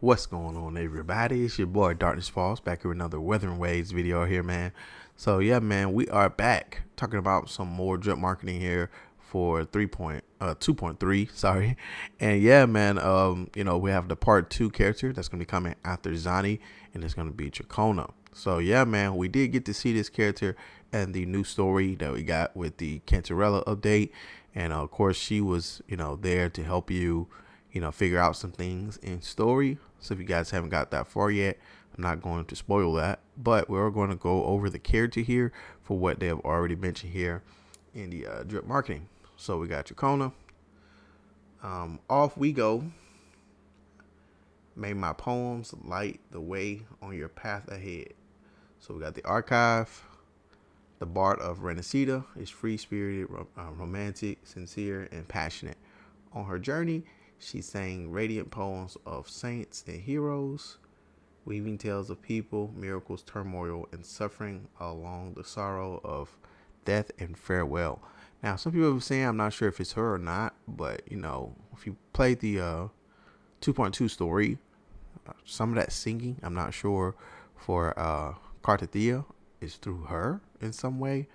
What's going on, everybody? It's your boy Darkness Falls back here with another Wuthering Waves video here, man. So yeah, man, we are back talking about some more drip marketing here for 2.3, sorry. And yeah, man, we have the part 2 character that's gonna be coming after Zani, and it's gonna be CIACCONA. So yeah, man, we did get to see this character and the new story that we got with the Cantarella update. And of course she was, there to help you figure out some things in story. So if you guys haven't got that far yet, I'm not going to spoil that, but we're going to go over the character here for what they have already mentioned here in the drip marketing. So we got CIACCONA. Off we go. May my poems light the way on your path ahead. So we got the archive. The Bard of Renacida is free-spirited, romantic, sincere, and passionate. On her journey, she sang radiant poems of saints and heroes, weaving tales of people, miracles, turmoil, and suffering along the sorrow of death and farewell. Now, some people are saying, I'm not sure if it's her or not, but, if you played the 2.2 story, some of that singing, I'm not sure, for Cartathea is through her in some way.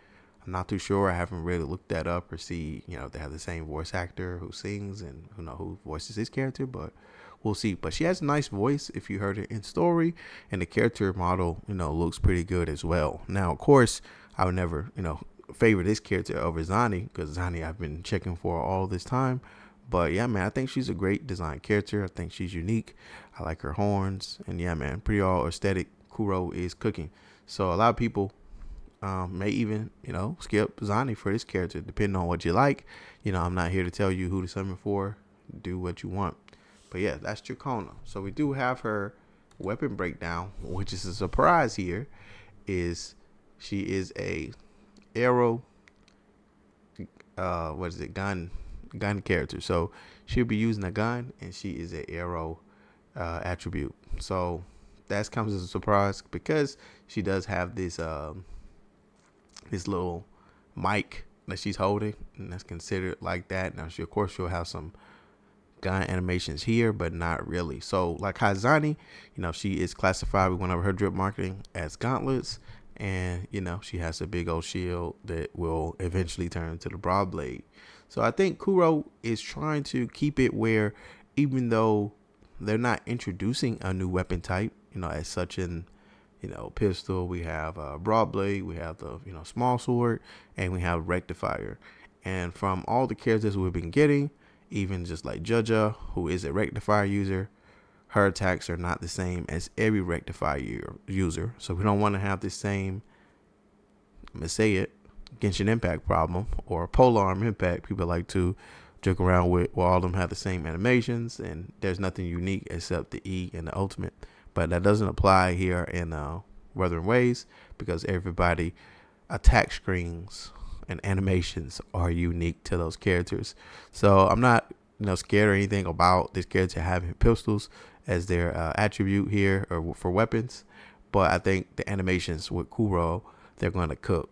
I'm not too sure. I haven't really looked that up or see, if they have the same voice actor who sings and who voices his character, but we'll see. But she has a nice voice if you heard it in story, and the character model, looks pretty good as well. Now, of course, I would never, favor this character over Zani, because Zani I've been checking for all this time. But yeah, man, I think she's a great design character. I think she's unique. I like her horns, and yeah, man, pretty all aesthetic. Kuro is cooking. So a lot of people may even, skip Zani for this character, depending on what you like. I'm not here to tell you who to summon for. Do what you want. But yeah, that's CIACCONA. So we do have her weapon breakdown, which is a surprise here. She is a arrow, gun character. So she'll be using a gun, and she is an arrow attribute. So that comes as a surprise because she does have this this little mic that she's holding, and that's considered like that. Now of course she'll have some gun animations here, but not really. So like Hazani, she is classified with one of her drip marketing as gauntlets, and she has a big old shield that will eventually turn to the broad blade. So I think Kuro is trying to keep it where, even though they're not introducing a new weapon type, as such in pistol, we have broad blade, we have the small sword, and we have rectifier. And from all the characters we've been getting, even just like Jaja, who is a rectifier user, her attacks are not the same as every rectifier user. So we don't want to have the same, I'm gonna say it, Genshin Impact problem or Polar Arm Impact. People like to joke around with, well, all of them have the same animations, and there's nothing unique except the E and the ultimate. But that doesn't apply here in Wuthering Waves, because everybody attack screens and animations are unique to those characters. So I'm not scared or anything about this character having pistols as their attribute here or for weapons, but I think the animations with Kuro, they're going to cook.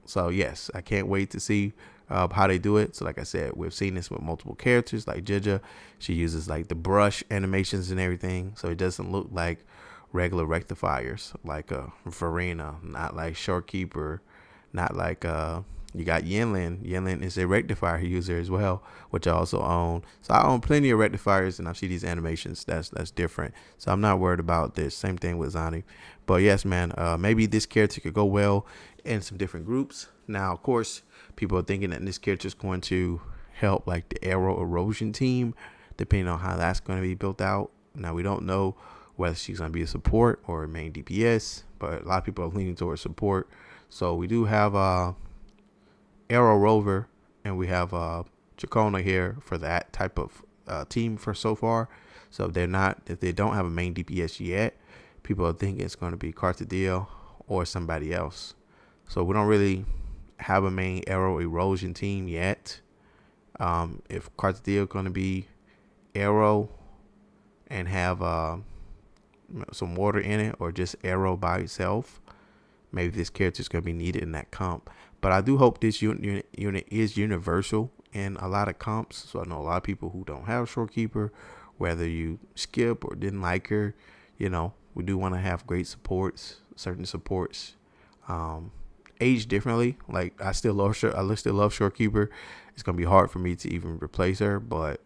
So yes, I can't wait to see how they do it. So like I said, we've seen this with multiple characters like Jaja. She uses like the brush animations and everything, so it doesn't look like regular rectifiers like Farina, not like Shorekeeper, not like you got Yinlin. Yinlin is a rectifier user as well, which I also own. So I own plenty of rectifiers, and I see these animations that's different. So I'm not worried about this. Same thing with Zani. But yes, man, maybe this character could go well in some different groups. Now, of course, people are thinking that this character is going to help like the arrow erosion team, depending on how that's going to be built out. Now, we don't know whether she's going to be a support or a main DPS, but a lot of people are leaning towards support. So we do have Arrow Rover, and we have CIACCONA here for that type of team for so far. So if they don't have a main DPS yet, people are thinking it's going to be Cartathea or somebody else. So we don't really have a main arrow erosion team yet. If Cartathea is going to be arrow and have some water in it, or just arrow by itself, maybe this character is going to be needed in that comp. But I do hope this unit is universal in a lot of comps. So I know a lot of people who don't have Shorekeeper whether you skip or didn't like her. We do want to have great supports, certain supports, age differently. Like I still love Shorekeeper. It's gonna be hard for me to even replace her, but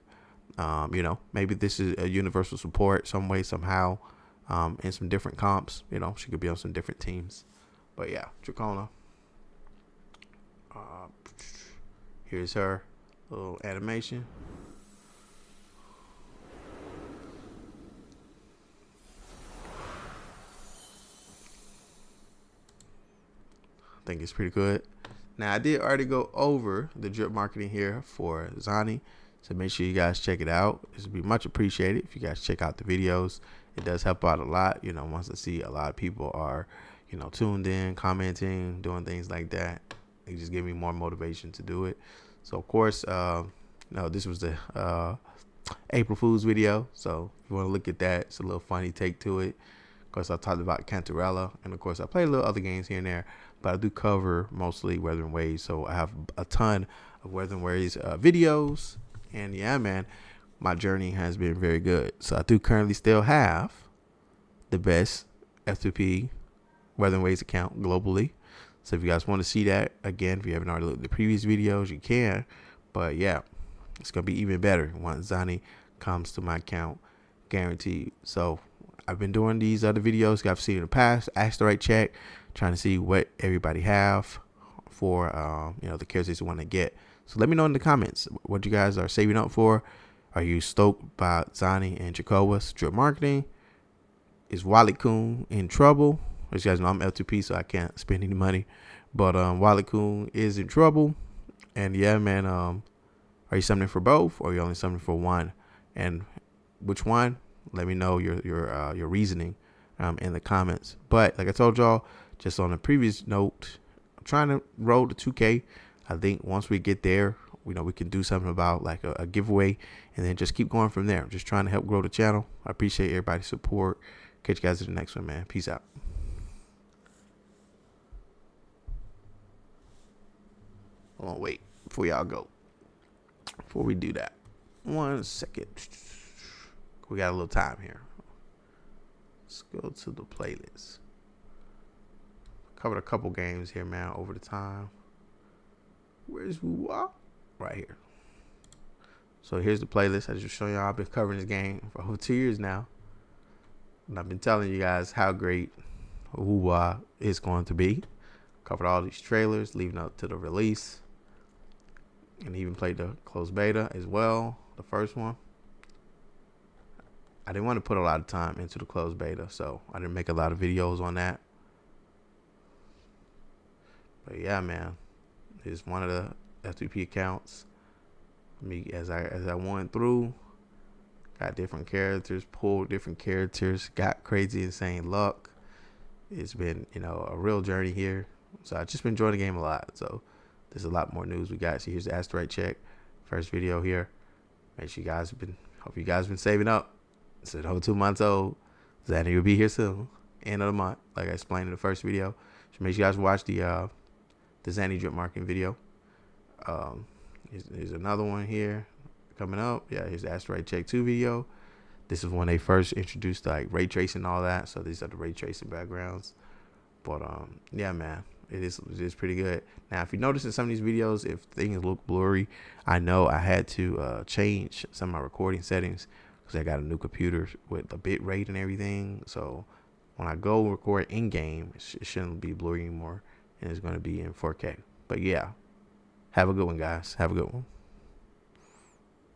maybe this is a universal support some way, somehow, in some different comps. She could be on some different teams. But yeah, CIACCONA. Here's her little animation. I think it's pretty good. Now, I did already go over the drip marketing here for Zani, so make sure you guys check it out. This would be much appreciated if you guys check out the videos. It does help out a lot. Once I see a lot of people are, tuned in, commenting, doing things like that, it just give me more motivation to do it. So, of course, this was the April Fool's video. So, if you want to look at that, it's a little funny take to it. Of course, I talked about Cantarella, and of course, I play a little other games here and there, but I do cover mostly Wuthering Waves. So I have a ton of Wuthering Waves videos, and yeah, man, my journey has been very good. So I do currently still have the best F2P Wuthering Waves account globally. So if you guys want to see that, again, if you haven't already looked at the previous videos, you can. But yeah, it's going to be even better once Zani comes to my account, guaranteed. So I've been doing these other videos I've seen in the past, Ask the Right Check, trying to see what everybody have for the characters they want to get. So let me know in the comments what you guys are saving up for. Are you stoked about Zani and Jacoba's drip marketing? Is Wally-kun in trouble? As you guys know, I'm L2P, so I can't spend any money. But Wally-kun is in trouble. And yeah, man, are you summoning for both, or are you only summoning for one? And which one? Let me know your reasoning in the comments. But like I told y'all, just on a previous note, I'm trying to roll to 2K. I think once we get there, we can do something about like a giveaway, and then just keep going from there. I'm just trying to help grow the channel. I appreciate everybody's support. Catch you guys in the next one, man. Peace out. Hold on, wait before y'all go. Before we do that, 1 second. We got a little time here. Let's go to the playlist. Covered a couple games here, man, over the time. Where's Woo-Wah? Right here. So here's the playlist. I just showing y'all I've been covering this game for over 2 years now. And I've been telling you guys how great Woo-Wah is going to be. Covered all these trailers leading up to the release. And even played the closed beta as well, the first one. I didn't want to put a lot of time into the closed beta, so I didn't make a lot of videos on that. But yeah, man, it's one of the F2P accounts. Me as I went through, got different characters, pulled different characters, got crazy insane luck. It's been a real journey here. So I just been enjoying the game a lot. So there's a lot more news we got. So here's the Ask the Right Check, first video here. Make sure you guys hope you guys been saving up. It's over 2 months old. Zani will be here soon, end of the month, like I explained in the first video. So make sure you guys watch the Zani drip marketing video. Here's another one here coming up. Yeah, here's the Ask the Right Check 2 video. This is when they first introduced like ray tracing and all that. So these are the ray tracing backgrounds. But yeah, man, it is pretty good. Now, if you notice in some of these videos, if things look blurry, I know I had to change some of my recording settings because I got a new computer with the bit rate and everything. So when I go record in game, it shouldn't be blurry anymore, and it's going to be in 4K. But yeah, have a good one, guys. Have a good one.